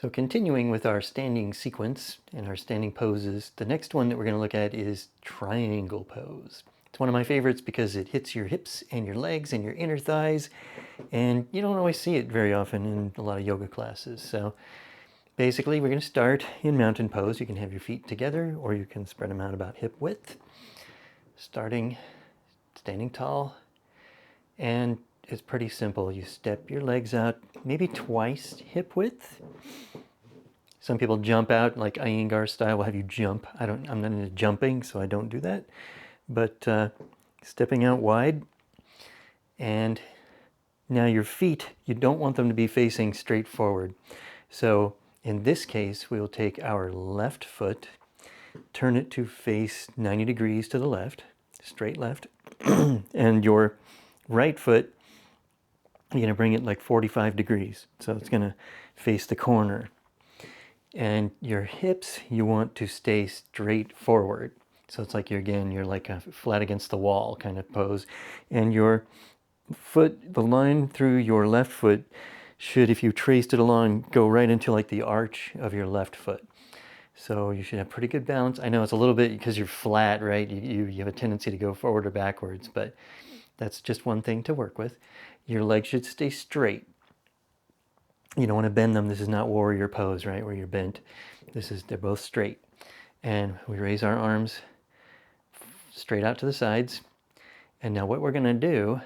So continuing with our standing sequence and our standing poses, the next one that we're going to look at is triangle pose. It's one of my favorites because it hits your hips and your legs and your inner thighs, and you don't always see it very often in a lot of yoga classes. So basically we're going to start in mountain pose. You can have your feet together or you can spread them out about hip width. Starting standing tall, and it's pretty simple. You step your legs out maybe twice hip width. Some people jump out like Iyengar style will have you jump. I'm not into jumping, so I don't do that. But stepping out wide, and now your feet, you don't want them to be facing straight forward. So in this case, we will take our left foot, turn it to face 90 degrees to the left, straight left, and your right foot, you're going to bring it like 45 degrees. So it's going to face the corner. And your hips, you want to stay straight forward. So it's like you're like a flat against the wall kind of pose. And your foot, the line through your left foot should, if you traced it along, go right into like the arch of your left foot. So you should have pretty good balance. I know it's a little bit because you're flat, right? You have a tendency to go forward or backwards, but that's just one thing to work with. Your legs should stay straight. You don't want to bend them. This is not warrior pose, right? Where you're bent. They're both straight. And we raise our arms straight out to the sides. And now what we're going to do,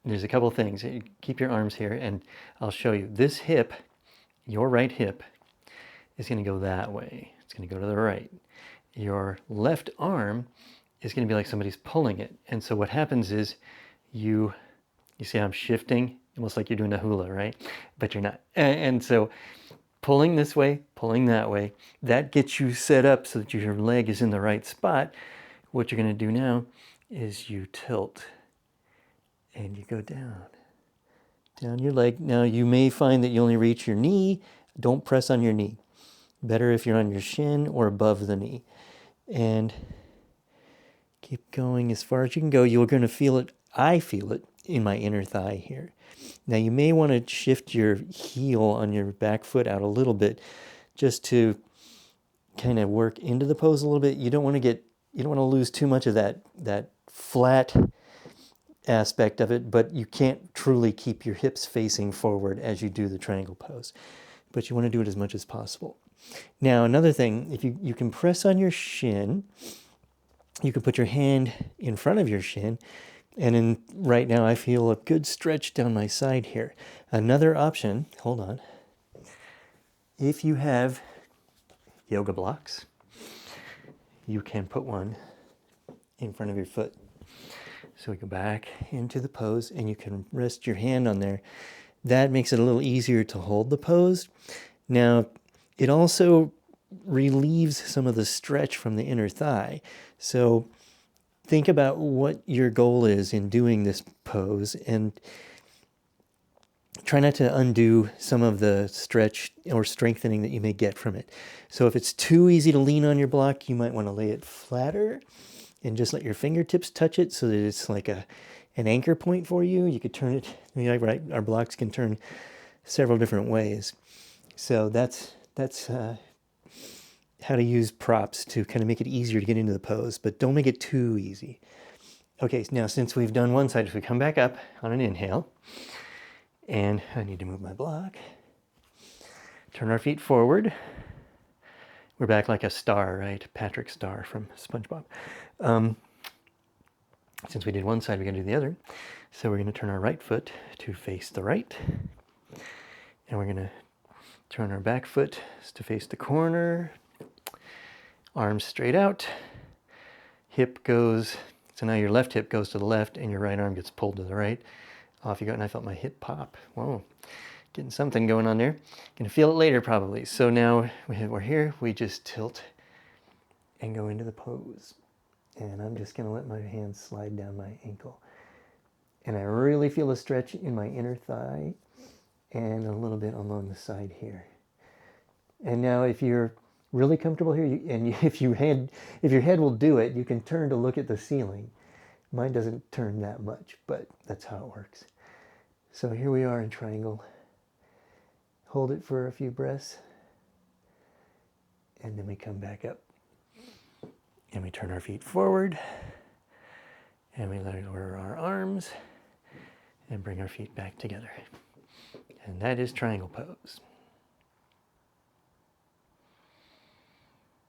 there's a couple things. Keep your arms here and I'll show you. This hip, your right hip, is going to go that way. It's going to go to the right. Your left arm is going to be like somebody's pulling it. And so what happens is you see how I'm shifting? Almost like you're doing a hula, right? But you're not. And so pulling this way, pulling that way, that gets you set up so that your leg is in the right spot. What you're going to do now is you tilt and you go down your leg. Now you may find that you only reach your knee. Don't press on your knee. Better if you're on your shin or above the knee. And keep going as far as you can go. You're going to feel it. I feel it in my inner thigh here. Now you may want to shift your heel on your back foot out a little bit just to kind of work into the pose a little bit. You don't want to lose too much of that flat aspect of it, but you can't truly keep your hips facing forward as you do the triangle pose. But you want to do it as much as possible. Now another thing, if you can press on your shin, you can put your hand in front of your shin. And right now I feel a good stretch down my side here. Another option, hold on. If you have yoga blocks, you can put one in front of your foot. So we go back into the pose and you can rest your hand on there. That makes it a little easier to hold the pose. Now, it also relieves some of the stretch from the inner thigh. So think about what your goal is in doing this pose and try not to undo some of the stretch or strengthening that you may get from it. So if it's too easy to lean on your block, you might want to lay it flatter and just let your fingertips touch it so that it's like an anchor point for you. You could turn it, right? Our blocks can turn several different ways. So that's how to use props to kind of make it easier to get into the pose, but don't make it too easy. Okay, now since we've done one side, if we come back up on an inhale, and I need to move my block, turn our feet forward. We're back like a star, right? Patrick Star from SpongeBob. Since we did one side, we're going to do the other. So we're going to turn our right foot to face the right, and we're going to turn our back foot to face the corner. Arms straight out, hip goes, so now your left hip goes to the left and your right arm gets pulled to the right. Off you go, and I felt my hip pop. Whoa, getting something going on there. Gonna feel it later probably. So now we're here, we just tilt and go into the pose. And I'm just gonna let my hands slide down my ankle. And I really feel a stretch in my inner thigh and a little bit along the side here. And now if you're really comfortable here, if your head will do it, you can turn to look at the ceiling. Mine doesn't turn that much, but that's how it works. So here we are in triangle. Hold it for a few breaths and then we come back up. And we turn our feet forward, and we lower our arms, and bring our feet back together. And that is triangle pose.